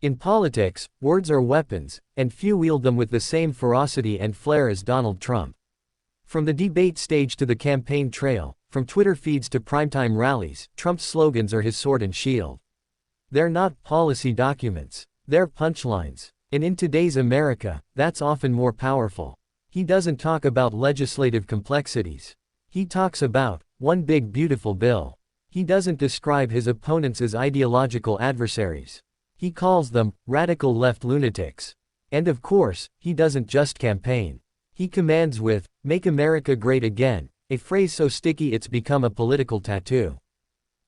In politics, words are weapons, and few wield them with the same ferocity and flair as Donald Trump. From the debate stage to the campaign trail, from Twitter feeds to primetime rallies, Trump's slogans are his sword and shield. They're not policy documents, they're punchlines. And in today's America, that's often more powerful. He doesn't talk about legislative complexities. He talks about one big beautiful bill. He doesn't describe his opponents as ideological adversaries. He calls them radical left lunatics. And of course, he doesn't just campaign. He commands with, "Make America Great Again," a phrase so sticky it's become a political tattoo.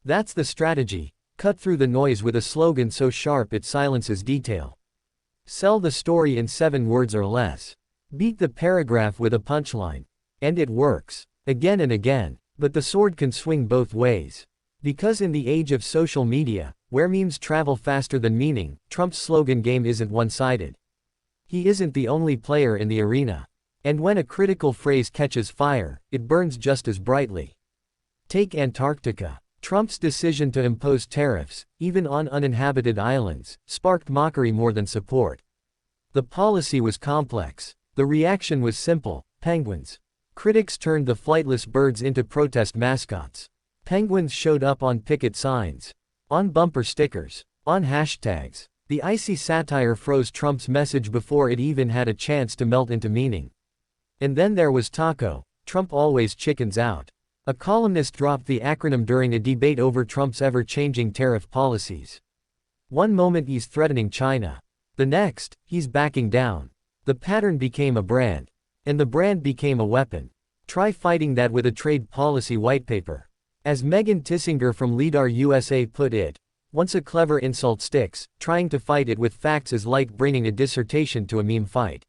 That's the strategy. Cut through the noise with a slogan so sharp it silences detail. Sell the story in 7 words or less. Beat the paragraph with a punchline. And it works. Again and again. But the sword can swing both ways. Because in the age of social media, where memes travel faster than meaning, Trump's slogan game isn't one-sided. He isn't the only player in the arena. And when a critical phrase catches fire, it burns just as brightly. Take Antarctica. Trump's decision to impose tariffs, even on uninhabited islands, sparked mockery more than support. The policy was complex. The reaction was simple: penguins. Critics turned the flightless birds into protest mascots. Penguins showed up on picket signs, on bumper stickers, on hashtags. The icy satire froze Trump's message before it even had a chance to melt into meaning. And then there was Taco. Trump always chickens out. A columnist dropped the acronym during a debate over Trump's ever-changing tariff policies. One moment he's threatening China. The next, he's backing down. The pattern became a brand. And the brand became a weapon. Try fighting that with a trade policy whitepaper. As Megan Tissinger from Lidar USA put it, once a clever insult sticks, trying to fight it with facts is like bringing a dissertation to a meme fight.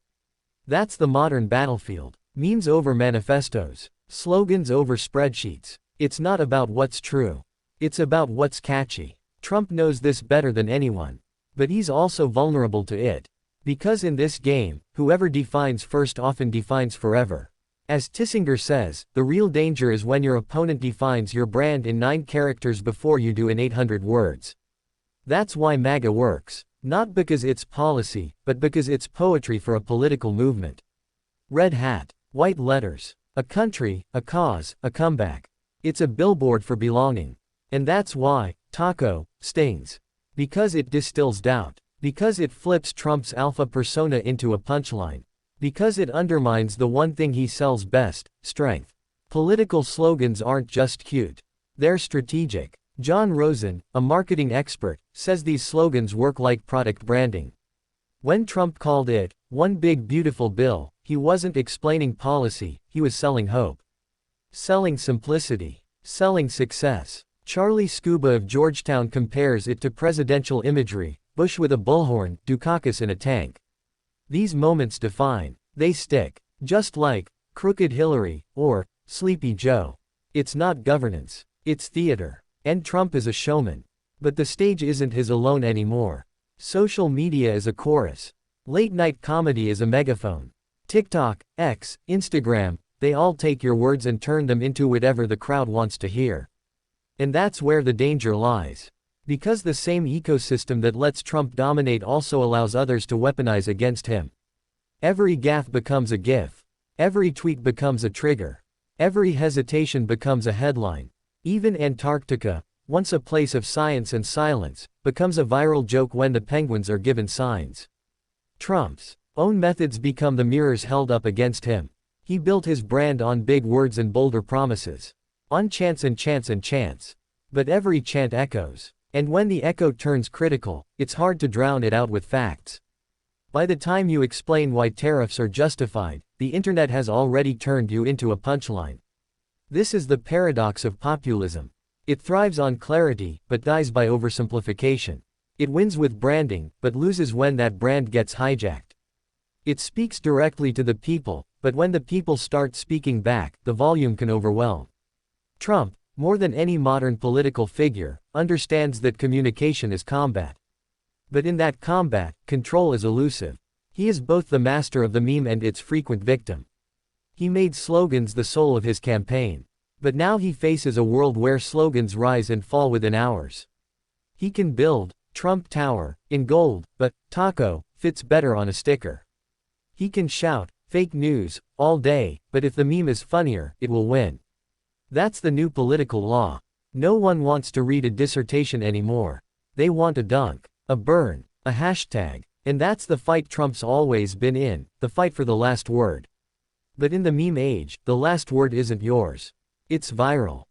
That's the modern battlefield. Memes over manifestos. Slogans over spreadsheets. It's not about what's true. It's about what's catchy. Trump knows this better than anyone. But he's also vulnerable to it. Because in this game, whoever defines first often defines forever. As Tissinger says, the real danger is when your opponent defines your brand in 9 characters before you do in 800 words. That's why MAGA works. Not because it's policy, but because it's poetry for a political movement. Red hat. White letters. A country, a cause, a comeback. It's a billboard for belonging. And that's why Taco stings. Because it distills doubt. Because it flips Trump's alpha persona into a punchline. Because it undermines the one thing he sells best, strength. Political slogans aren't just cute. They're strategic. John Rosen, a marketing expert, says these slogans work like product branding. When Trump called it one big beautiful bill, he wasn't explaining policy, he was selling hope. Selling simplicity. Selling success. Charlie Scuba of Georgetown compares it to presidential imagery: Bush with a bullhorn, Dukakis in a tank. These moments define. They stick. Just like Crooked Hillary or Sleepy Joe. It's not governance. It's theater. And Trump is a showman. But the stage isn't his alone anymore. Social media is a chorus. Late-night comedy is a megaphone. TikTok, X, Instagram, they all take your words and turn them into whatever the crowd wants to hear. And that's where the danger lies. Because the same ecosystem that lets Trump dominate also allows others to weaponize against him. Every gaffe becomes a GIF. Every tweet becomes a trigger. Every hesitation becomes a headline. Even Antarctica, once a place of science and silence, becomes a viral joke when the penguins are given signs. Trump's own methods become the mirrors held up against him. He built his brand on big words and bolder promises. On chance and chance and chance. But every chant echoes. And when the echo turns critical, it's hard to drown it out with facts. By the time you explain why tariffs are justified, the internet has already turned you into a punchline. This is the paradox of populism. It thrives on clarity, but dies by oversimplification. It wins with branding, but loses when that brand gets hijacked. It speaks directly to the people, but when the people start speaking back, the volume can overwhelm. Trump, more than any modern political figure, understands that communication is combat. But in that combat, control is elusive. He is both the master of the meme and its frequent victim. He made slogans the soul of his campaign. But now he faces a world where slogans rise and fall within hours. He can build, Trump Tower, in gold, but taco fits better on a sticker. He can shout, fake news, all day, but if the meme is funnier, it will win. That's the new political law. No one wants to read a dissertation anymore. They want a dunk, a burn, a hashtag. And that's the fight Trump's always been in, the fight for the last word. But in the meme age, the last word isn't yours. It's viral.